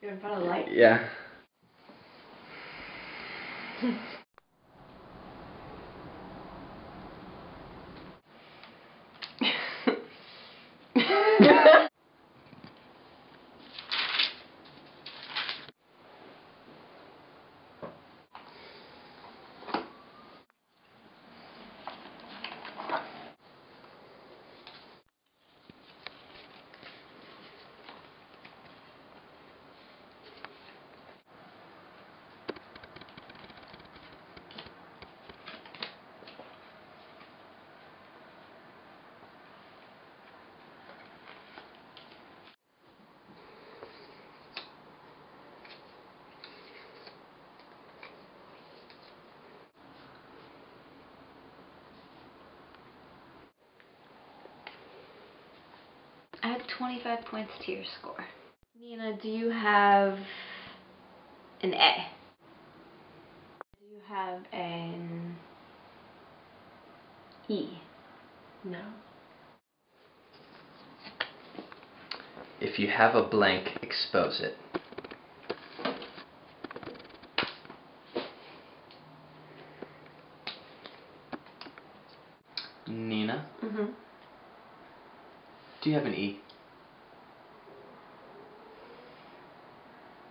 You're in front of the light? Yeah. I have 25 points to your score. Nina, do you have an A? Do you have an E? No. If you have a blank, expose it. Nina? Mm-hmm. Do you have an E?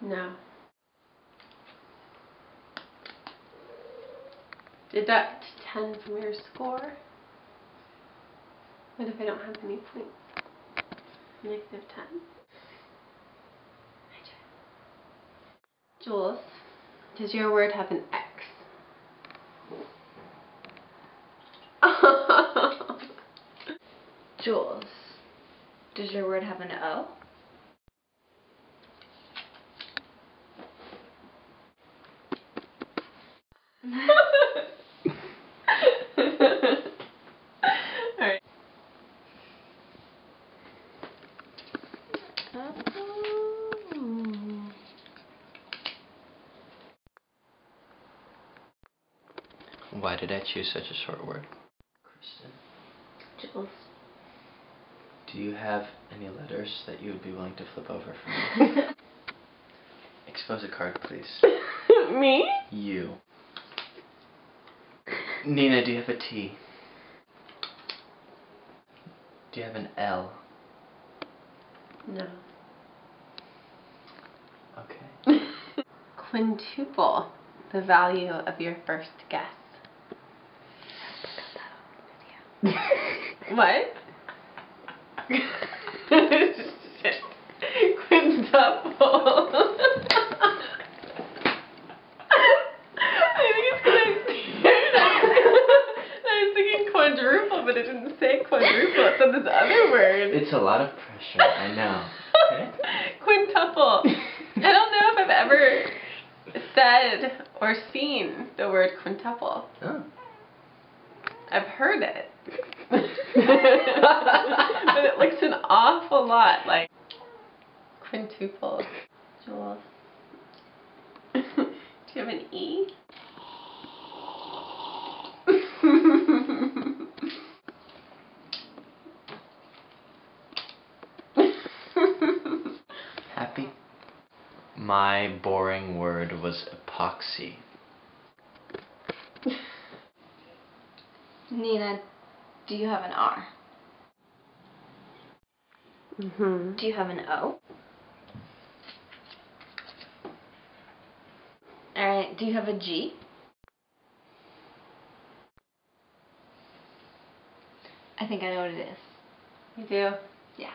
No. Deduct 10 from your score. What if I don't have any points? -10. Jules, does your word have an X? Jules, does your word have an O? Alright. Why did I choose such a short word? Kristen, Jules. do you have any letters that you would be willing to flip over for me? Expose a card, please. Me? You. Nina, do you have a T? Do you have an L? No. Okay. Quintuple the value of your first guess. What? Shit. Quintuple. I think it's because I was thinking quadruple, but it didn't say quadruple. It said this other word. It's a lot of pressure, I know. Okay? Quintuple. I don't know if I've ever said or seen the word quintuple. Oh. I've heard it. But it looks an awful lot like quintuple. Jules. Do you have an E? Happy? My boring word was epoxy. Nina, do you have an R? Mm-hmm. Do you have an O? Alright, do you have a G? I think I know what it is. You do? Yeah.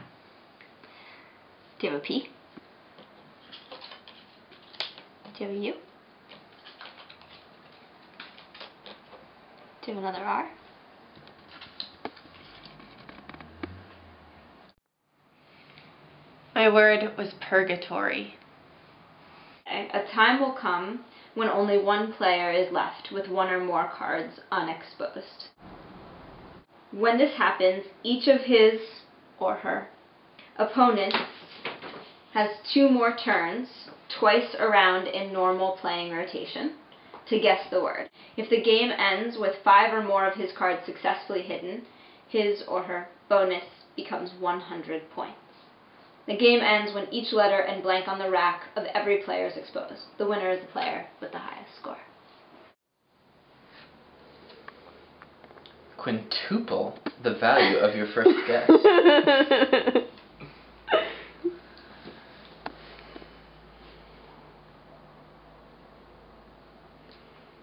Do you have a P? Do you have a U? Do you have another R? My word was purgatory. A time will come when only one player is left with one or more cards unexposed. When this happens, each of his or her opponents has 2 more turns, twice around in normal playing rotation, to guess the word. If the game ends with 5 or more of his cards successfully hidden, his or her bonus becomes 100 points. The game ends when each letter and blank on the rack of every player is exposed. The winner is the player with the highest score. Quintuple the value of your first guess.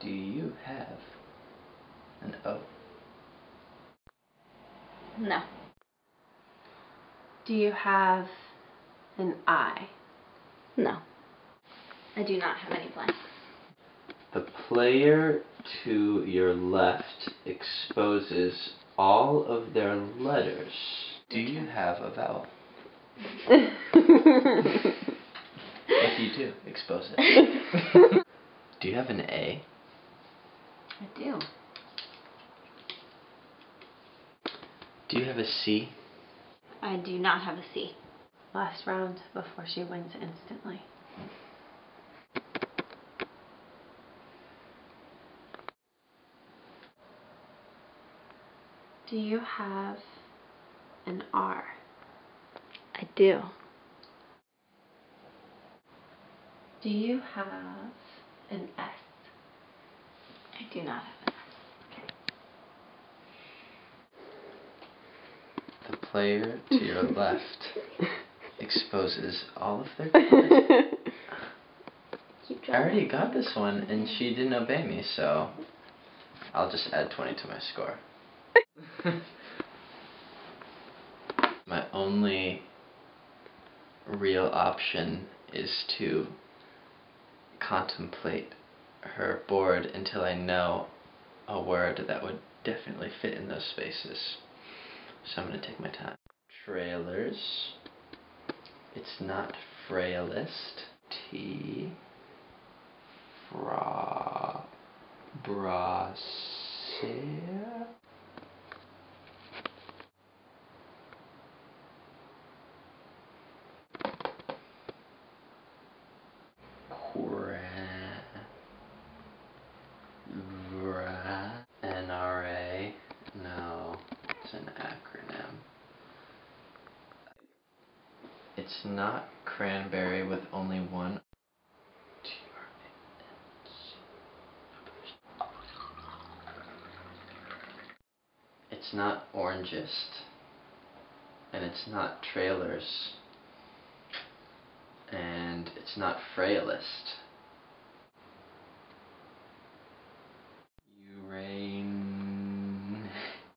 Do you have an O? No. Do you have an I? No. I do not have any blanks. The player to your left exposes all of their letters. Do you have a vowel? If you do, expose it. Do you have an A? I do. Do you have a C? I do not have a C. Last round before she wins instantly. Do you have an R? I do. Do you have an S? I do not have an The player to your left exposes all of their cards. Keep I already got this one and she didn't obey me, so I'll just add 20 to my score. My only real option is to contemplate her board until I know a word that would definitely fit in those spaces. So I'm going to take my time. Trailers. It's not frailest. T. Brassiere. NRA. No, it's an acronym. It's not cranberry with only one. It's not orangist. And it's not trailers. And it's not frailest.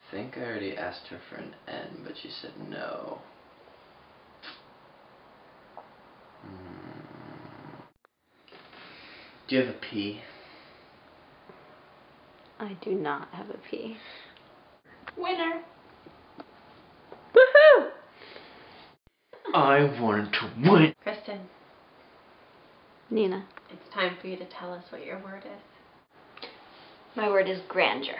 I think I already asked her for an N, but she said no. Do you have a P? I do not have a P. Winner! Woohoo! I wanted to win! Kristen, Nina. it's time for you to tell us what your word is. My word is grandeur.